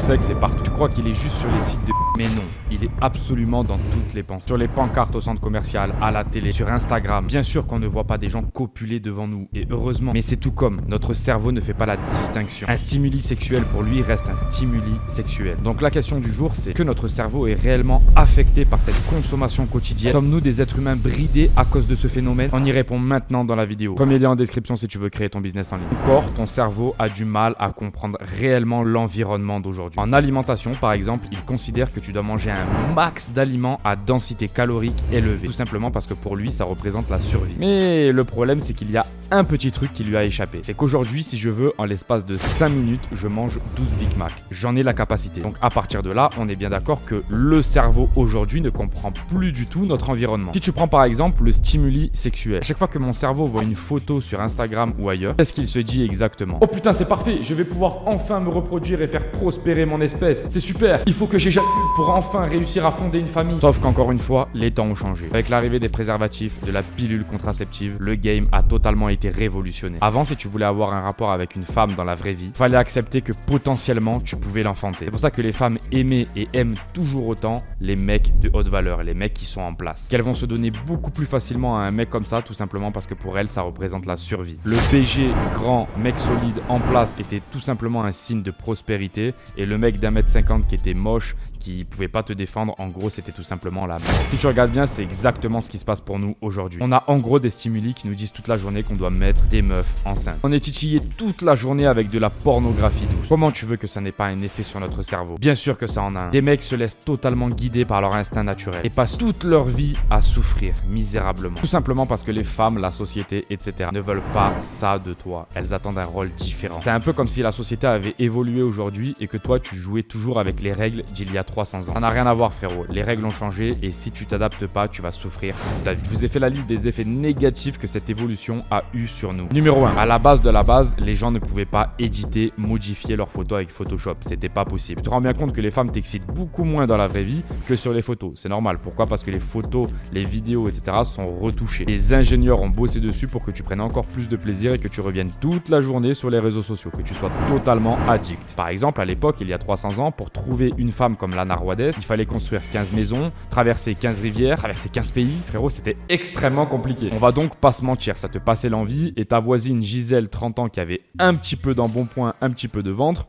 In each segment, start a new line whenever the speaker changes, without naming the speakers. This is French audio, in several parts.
sexe est partout. Tu crois qu'il est juste sur les sites de... Mais non, il est absolument dans toutes les pensées. Sur les pancartes au centre commercial, à la télé, sur Instagram. Bien sûr qu'on ne voit pas des gens copuler devant nous, et heureusement. Mais c'est tout comme, notre cerveau ne fait pas la distinction. Un stimuli sexuel pour lui reste un stimuli sexuel. Donc la question du jour, c'est que notre cerveau est réellement affecté par cette consommation quotidienne. Sommes-nous des êtres humains bridés à cause de ce phénomène? On y répond maintenant dans la vidéo. Premier lien en description si tu veux créer ton business en ligne. Encore, ton cerveau a du mal à comprendre réellement l'environnement d'aujourd'hui. En alimentation, par exemple, il considère que tu dois manger un max d'aliments à densité calorique élevée. Tout simplement parce que pour lui, ça représente la survie. Mais le problème, c'est qu'il y a un petit truc qui lui a échappé. C'est qu'aujourd'hui, si je veux, en l'espace de 5 minutes, je mange 12 Big Mac. J'en ai la capacité. Donc à partir de là, on est bien d'accord que le cerveau aujourd'hui ne comprend plus du tout notre environnement. Si tu prends par exemple le stimuli sexuel. À chaque fois que mon cerveau voit une photo sur Instagram ou ailleurs, qu'est-ce qu'il se dit exactement? Oh putain, c'est parfait, je vais pouvoir enfin me reproduire et faire prospérer mon espèce. C'est super, il faut que j'éjacule pour enfin réussir à fonder une famille. Sauf qu'encore une fois, les temps ont changé. Avec l'arrivée des préservatifs, de la pilule contraceptive, le game a totalement été révolutionné. Avant, si tu voulais avoir un rapport avec une femme dans la vraie vie, fallait accepter que potentiellement tu pouvais l'enfanter. C'est pour ça que les femmes aimaient et aiment toujours autant les mecs de haute valeur, les mecs qui sont en place. Qu'elles vont se donner beaucoup plus facilement à un mec comme ça, tout simplement parce que pour elles, ça représente la survie. Le BG, grand, mec solide, en place, était tout simplement un signe de prospérité, et le mec d'1m50 qui était moche, qui pouvait pas te défendre, en gros c'était tout simplement la merde. Si tu regardes bien, c'est exactement ce qui se passe pour nous aujourd'hui. On a en gros des stimuli qui nous disent toute la journée qu'on doit mettre des meufs enceintes. On est titillé toute la journée avec de la pornographie douce. Comment tu veux que ça n'ait pas un effet sur notre cerveau? Bien sûr que ça en a un. Des mecs se laissent totalement guider par leur instinct naturel et passent toute leur vie à souffrir misérablement. Tout simplement parce que les femmes, la société, etc. ne veulent pas ça de toi. Elles attendent un rôle différent. C'est un peu comme si la société avait évolué aujourd'hui et que toi tu jouais toujours avec les règles d'il y a 300 ans. Ça n'a rien à voir, frérot. Les règles ont changé et si tu t'adaptes pas, tu vas souffrir toute ta vie. Je vous ai fait la liste des effets négatifs que cette évolution a eu sur nous. Numéro 1. À la base de la base, les gens ne pouvaient pas éditer, modifier leurs photos avec Photoshop. C'était pas possible. Tu te rends bien compte que les femmes t'excitent beaucoup moins dans la vraie vie que sur les photos. C'est normal. Pourquoi? Parce que les photos, les vidéos, etc. sont retouchées. Les ingénieurs ont bossé dessus pour que tu prennes encore plus de plaisir et que tu reviennes toute la journée sur les réseaux sociaux, que tu sois totalement addict. Par exemple, à l'époque, il y a 300 ans, pour trouver une femme comme Lana Rwades, il fallait construire 15 maisons, traverser 15 rivières, traverser 15 pays. Frérot, c'était extrêmement compliqué. On va donc pas se mentir, ça te passait l'envie et ta voisine Gisèle, 30 ans, qui avait un petit peu d'embonpoint, un petit peu de ventre,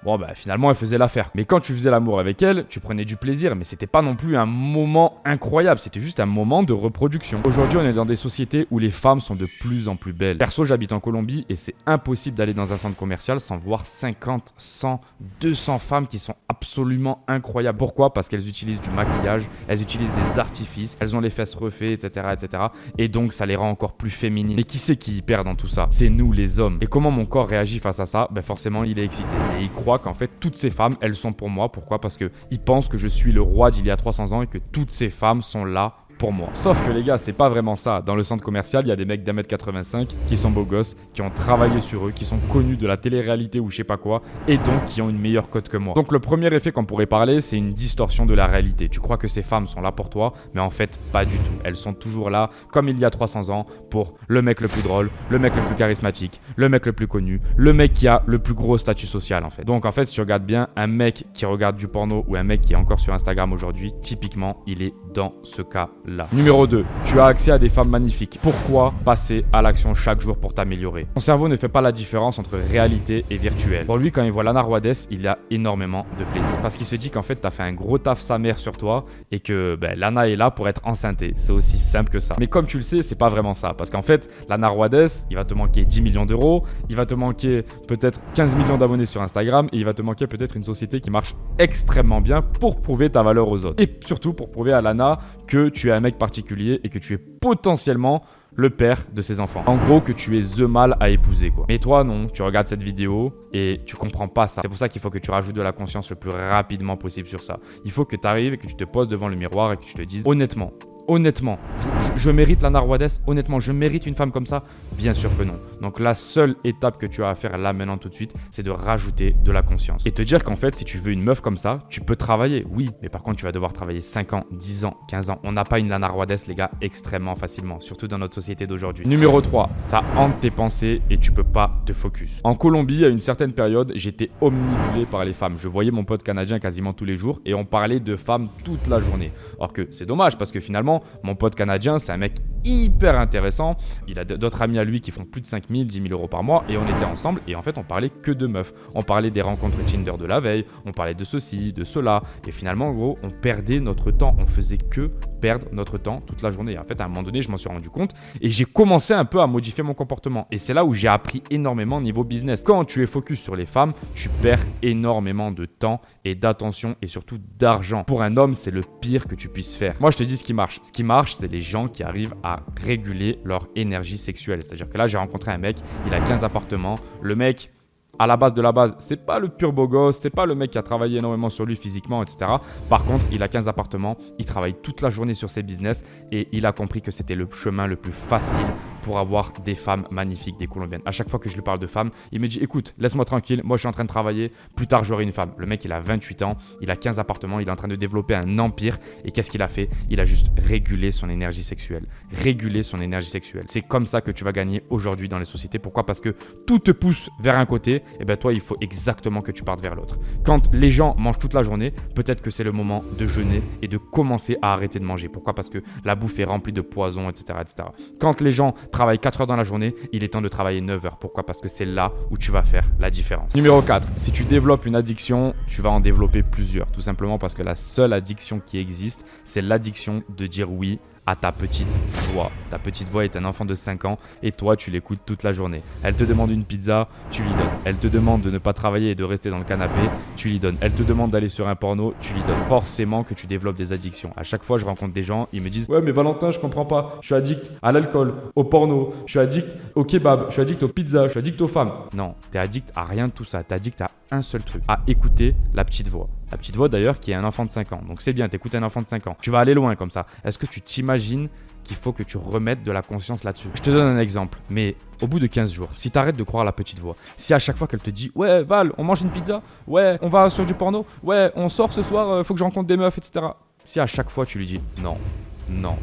bon bah finalement elle faisait l'affaire. Mais quand tu faisais l'amour avec elle, tu prenais du plaisir, mais c'était pas non plus un moment incroyable, c'était juste un moment de reproduction. Aujourd'hui on est dans des sociétés où les femmes sont de plus en plus belles. Perso, j'habite en Colombie et c'est impossible d'aller dans un centre commercial sans voir 50, 100, 200 femmes qui sont absolument incroyables. Pourquoi? Parce qu'elles utilisent du maquillage, elles utilisent des artifices, elles ont les fesses refaites, etc., etc. Et donc ça les rend encore plus féminines. Mais qui c'est qui y perd dans tout ça? C'est nous les hommes. Et comment mon corps réagit face à ça? Ben forcément il est excité et il croit qu'en fait toutes ces femmes elles sont pour moi. Pourquoi? Parce qu'ils pensent que je suis le roi d'il y a 300 ans et que toutes ces femmes sont là pour moi. Sauf que les gars, c'est pas vraiment ça. Dans le centre commercial, il y a des mecs d'1m85 qui sont beaux gosses, qui ont travaillé sur eux, qui sont connus de la télé-réalité ou je sais pas quoi, et donc qui ont une meilleure cote que moi. Donc le premier effet qu'on pourrait parler, c'est une distorsion de la réalité. Tu crois que ces femmes sont là pour toi, mais en fait, pas du tout. Elles sont toujours là, comme il y a 300 ans, pour le mec le plus drôle, le mec le plus charismatique, le mec le plus connu, le mec qui a le plus gros statut social en fait. Donc en fait, si tu regardes bien, un mec qui regarde du porno ou un mec qui est encore sur Instagram aujourd'hui, typiquement, il est dans ce cas là. Numéro 2, tu as accès à des femmes magnifiques. Pourquoi passer à l'action chaque jour pour t'améliorer? Ton cerveau ne fait pas la différence entre réalité et virtuel. Pour lui, quand il voit Lana Rwades, il a énormément de plaisir. Parce qu'il se dit qu'en fait, t'as fait un gros taf sa mère sur toi et que Lana est là pour être enceintée. C'est aussi simple que ça. Mais comme tu le sais, c'est pas vraiment ça. Parce qu'en fait, Lana Rwades, il va te manquer 10 millions d'euros, il va te manquer peut-être 15 millions d'abonnés sur Instagram et il va te manquer peut-être une société qui marche extrêmement bien pour prouver ta valeur aux autres. Et surtout pour prouver à Lana que tu es un mec particulier et que tu es potentiellement le père de ses enfants. En gros, que tu es the mâle à épouser, quoi. Mais toi, non, tu regardes cette vidéo et tu comprends pas ça. C'est pour ça qu'il faut que tu rajoutes de la conscience le plus rapidement possible sur ça. Il faut que tu arrives et que tu te poses devant le miroir et que tu te dises, honnêtement, honnêtement, je mérite la narwadesse. Honnêtement, je mérite une femme comme ça? Bien sûr que non. Donc la seule étape que tu as à faire là maintenant tout de suite, c'est de rajouter de la conscience. Et te dire qu'en fait, si tu veux une meuf comme ça, tu peux travailler, oui. Mais par contre, tu vas devoir travailler 5 ans, 10 ans, 15 ans. On n'a pas une narwadesse, les gars, extrêmement facilement. Surtout dans notre société d'aujourd'hui. Numéro 3, ça hante tes pensées et tu peux pas te focus. En Colombie, à une certaine période, j'étais omnibulé par les femmes. Je voyais mon pote canadien quasiment tous les jours et on parlait de femmes toute la journée. Or que c'est dommage parce que finalement, mon pote canadien, c'est un mec hyper intéressant. Il a d'autres amis à lui qui font plus de 5 000, 10 000 euros par mois et on était ensemble et en fait, on parlait que de meufs. On parlait des rencontres Tinder de la veille, on parlait de ceci, de cela et finalement, en gros, on perdait notre temps. On faisait que perdre notre temps toute la journée. Et en fait, à un moment donné, je m'en suis rendu compte et j'ai commencé un peu à modifier mon comportement. Et c'est là où j'ai appris énormément niveau business. Quand tu es focus sur les femmes, tu perds énormément de temps et d'attention et surtout d'argent. Pour un homme, c'est le pire que tu puisses faire. Moi, je te dis ce qui marche. Ce qui marche, c'est les gens qui arrivent à réguler leur énergie sexuelle. C'est-à-dire que là, j'ai rencontré un mec, il a 15 appartements. Le mec, à la base de la base, c'est pas le pur beau gosse, c'est pas le mec qui a travaillé énormément sur lui physiquement, etc. Par contre, il a 15 appartements, il travaille toute la journée sur ses business et il a compris que c'était le chemin le plus facile pour avoir des femmes magnifiques, des Colombiennes. À chaque fois que je lui parle de femmes, il me dit écoute, laisse-moi tranquille, moi je suis en train de travailler, plus tard j'aurai une femme. Le mec, il a 28 ans, il a 15 appartements, il est en train de développer un empire et qu'est-ce qu'il a fait? Il a juste régulé son énergie sexuelle. Réguler son énergie sexuelle. C'est comme ça que tu vas gagner aujourd'hui dans les sociétés. Pourquoi? Parce que tout te pousse vers un côté et ben toi, il faut exactement que tu partes vers l'autre. Quand les gens mangent toute la journée, peut-être que c'est le moment de jeûner et de commencer à arrêter de manger. Pourquoi? Parce que la bouffe est remplie de poisons, etc., etc. Quand les gens travaillent 4 heures dans la journée, il est temps de travailler 9 heures. Pourquoi? Parce que c'est là où tu vas faire la différence. Numéro 4, si tu développes une addiction, tu vas en développer plusieurs. Tout simplement parce que la seule addiction qui existe, c'est l'addiction de dire oui à ta petite voix. Ta petite voix est un enfant de 5 ans et toi, tu l'écoutes toute la journée. Elle te demande une pizza, tu lui donnes. Elle te demande de ne pas travailler et de rester dans le canapé, tu lui donnes. Elle te demande d'aller sur un porno, tu lui donnes. Forcément que tu développes des addictions. À chaque fois, je rencontre des gens, ils me disent « Ouais, mais Valentin, je comprends pas. Je suis addict à l'alcool, au porno, je suis addict au kebab, je suis addict aux pizzas, je suis addict aux femmes. » Non, t'es addict à rien de tout ça. T'es addict à un seul truc, à écouter la petite voix. La petite voix d'ailleurs qui est un enfant de 5 ans. Donc c'est bien, t'écoutes un enfant de 5 ans. Tu vas aller loin comme ça. Est-ce que tu t'imagines qu'il faut que tu remettes de la conscience là-dessus? Je te donne un exemple, mais au bout de 15 jours, si tu arrêtes de croire la petite voix, si à chaque fois qu'elle te dit « Ouais Val, on mange une pizza, ouais, on va sur du porno, ouais, on sort ce soir, faut que je rencontre des meufs, etc. » Si à chaque fois tu lui dis « Non, non,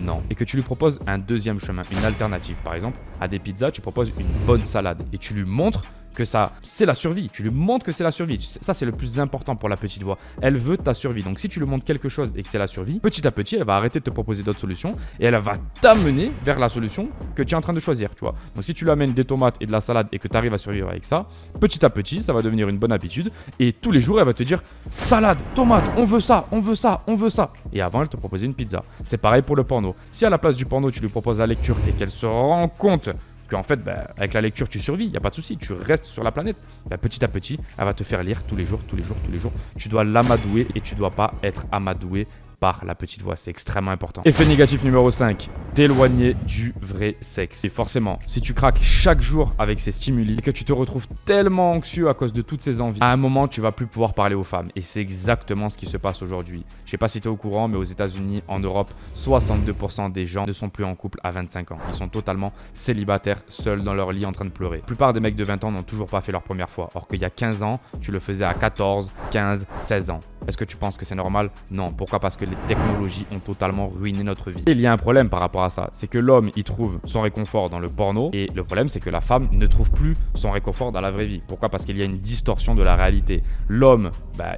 non », et que tu lui proposes un deuxième chemin, une alternative, par exemple, à des pizzas, tu proposes une bonne salade et tu lui montres que ça, c'est la survie. Tu lui montres que c'est la survie. Ça, c'est le plus important pour la petite voix. Elle veut ta survie. Donc, si tu lui montres quelque chose et que c'est la survie, petit à petit, elle va arrêter de te proposer d'autres solutions et elle va t'amener vers la solution que tu es en train de choisir, tu vois. Donc, si tu lui amènes des tomates et de la salade et que tu arrives à survivre avec ça, petit à petit, ça va devenir une bonne habitude et tous les jours, elle va te dire salade, tomate, on veut ça, on veut ça, on veut ça. Et avant, elle te proposait une pizza. C'est pareil pour le porno. Si à la place du porno, tu lui proposes la lecture et qu'elle se rend compte qu'en fait, avec la lecture, tu survis, il n'y a pas de souci, tu restes sur la planète. Petit à petit, elle va te faire lire tous les jours, tous les jours, tous les jours. Tu dois l'amadouer et tu ne dois pas être amadoué par la petite voix, c'est extrêmement important. Effet négatif numéro 5, t'éloigner du vrai sexe. Et forcément, si tu craques chaque jour avec ces stimuli et que tu te retrouves tellement anxieux à cause de toutes ces envies, à un moment, tu vas plus pouvoir parler aux femmes. Et c'est exactement ce qui se passe aujourd'hui. Je sais pas si tu es au courant, mais aux États-Unis, en Europe, 62% des gens ne sont plus en couple à 25 ans. Ils sont totalement célibataires, seuls dans leur lit en train de pleurer. La plupart des mecs de 20 ans n'ont toujours pas fait leur première fois. Or qu'il y a 15 ans, tu le faisais à 14, 15, 16 ans. Est-ce que tu penses que c'est normal? Non. Pourquoi? Parce que les technologies ont totalement ruiné notre vie. Et il y a un problème par rapport à ça. C'est que l'homme, il trouve son réconfort dans le porno. Et le problème, c'est que la femme ne trouve plus son réconfort dans la vraie vie. Pourquoi? Parce qu'il y a une distorsion de la réalité. L'homme,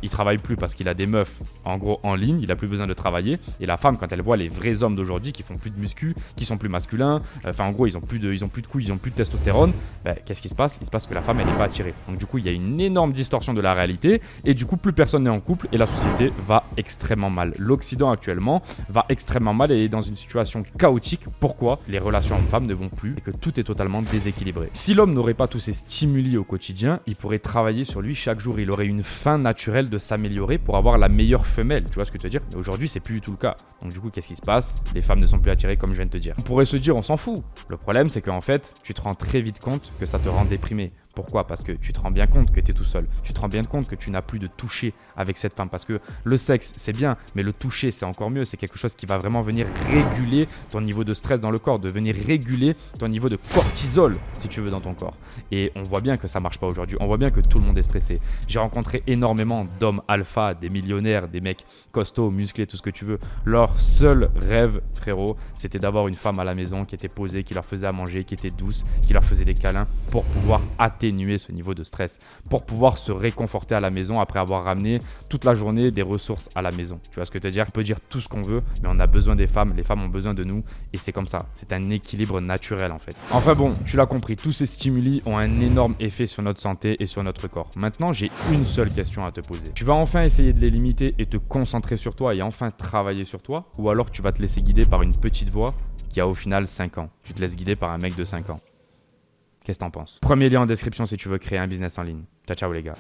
il travaille plus parce qu'il a des meufs, en gros, en ligne. Il a plus besoin de travailler. Et la femme, quand elle voit les vrais hommes d'aujourd'hui qui font plus de muscu, qui sont plus masculins, en gros, ils ont plus de couilles, ils ont plus de testostérone. Qu'est-ce qui se passe? Il se passe que la femme, elle n'est pas attirée. Donc du coup, il y a une énorme distorsion de la réalité. Et du coup, plus personne n'est en couple. Et la société va extrêmement mal. L'Occident actuellement va extrêmement mal et est dans une situation chaotique. Pourquoi? Les relations hommes-femmes ne vont plus et que tout est totalement déséquilibré. Si l'homme n'aurait pas tous ces stimuli au quotidien, il pourrait travailler sur lui chaque jour. Il aurait une faim naturelle de s'améliorer pour avoir la meilleure femelle. Tu vois ce que je veux dire? Mais aujourd'hui, c'est plus du tout le cas. Donc du coup, qu'est-ce qui se passe? Les femmes ne sont plus attirées comme je viens de te dire. On pourrait se dire, on s'en fout. Le problème, c'est qu'en fait, tu te rends très vite compte que ça te rend déprimé. Pourquoi? Parce que tu te rends bien compte que tu es tout seul. Tu te rends bien compte que tu n'as plus de toucher avec cette femme. Parce que le sexe, c'est bien, mais le toucher, c'est encore mieux. C'est quelque chose qui va vraiment venir réguler ton niveau de stress dans le corps, de venir réguler ton niveau de cortisol, si tu veux, dans ton corps. Et on voit bien que ça marche pas aujourd'hui. On voit bien que tout le monde est stressé. J'ai rencontré énormément d'hommes alpha, des millionnaires, des mecs costauds, musclés, tout ce que tu veux. Leur seul rêve, frérot, c'était d'avoir une femme à la maison qui était posée, qui leur faisait à manger, qui était douce, qui leur faisait des câlins pour pouvoir atténuer ce niveau de stress, pour pouvoir se réconforter à la maison après avoir ramené toute la journée des ressources à la maison. Tu vois ce que je veux dire? On peut dire tout ce qu'on veut, mais on a besoin des femmes, les femmes ont besoin de nous et c'est comme ça. C'est un équilibre naturel en fait. Enfin bon, tu l'as compris, tous ces stimuli ont un énorme effet sur notre santé et sur notre corps. Maintenant, j'ai une seule question à te poser. Tu vas enfin essayer de les limiter et te concentrer sur toi et enfin travailler sur toi, ou alors tu vas te laisser guider par une petite voix qui a au final 5 ans. Tu te laisses guider par un mec de 5 ans. Qu'est-ce que t'en penses? Premier lien en description si tu veux créer un business en ligne. Ciao, ciao les gars.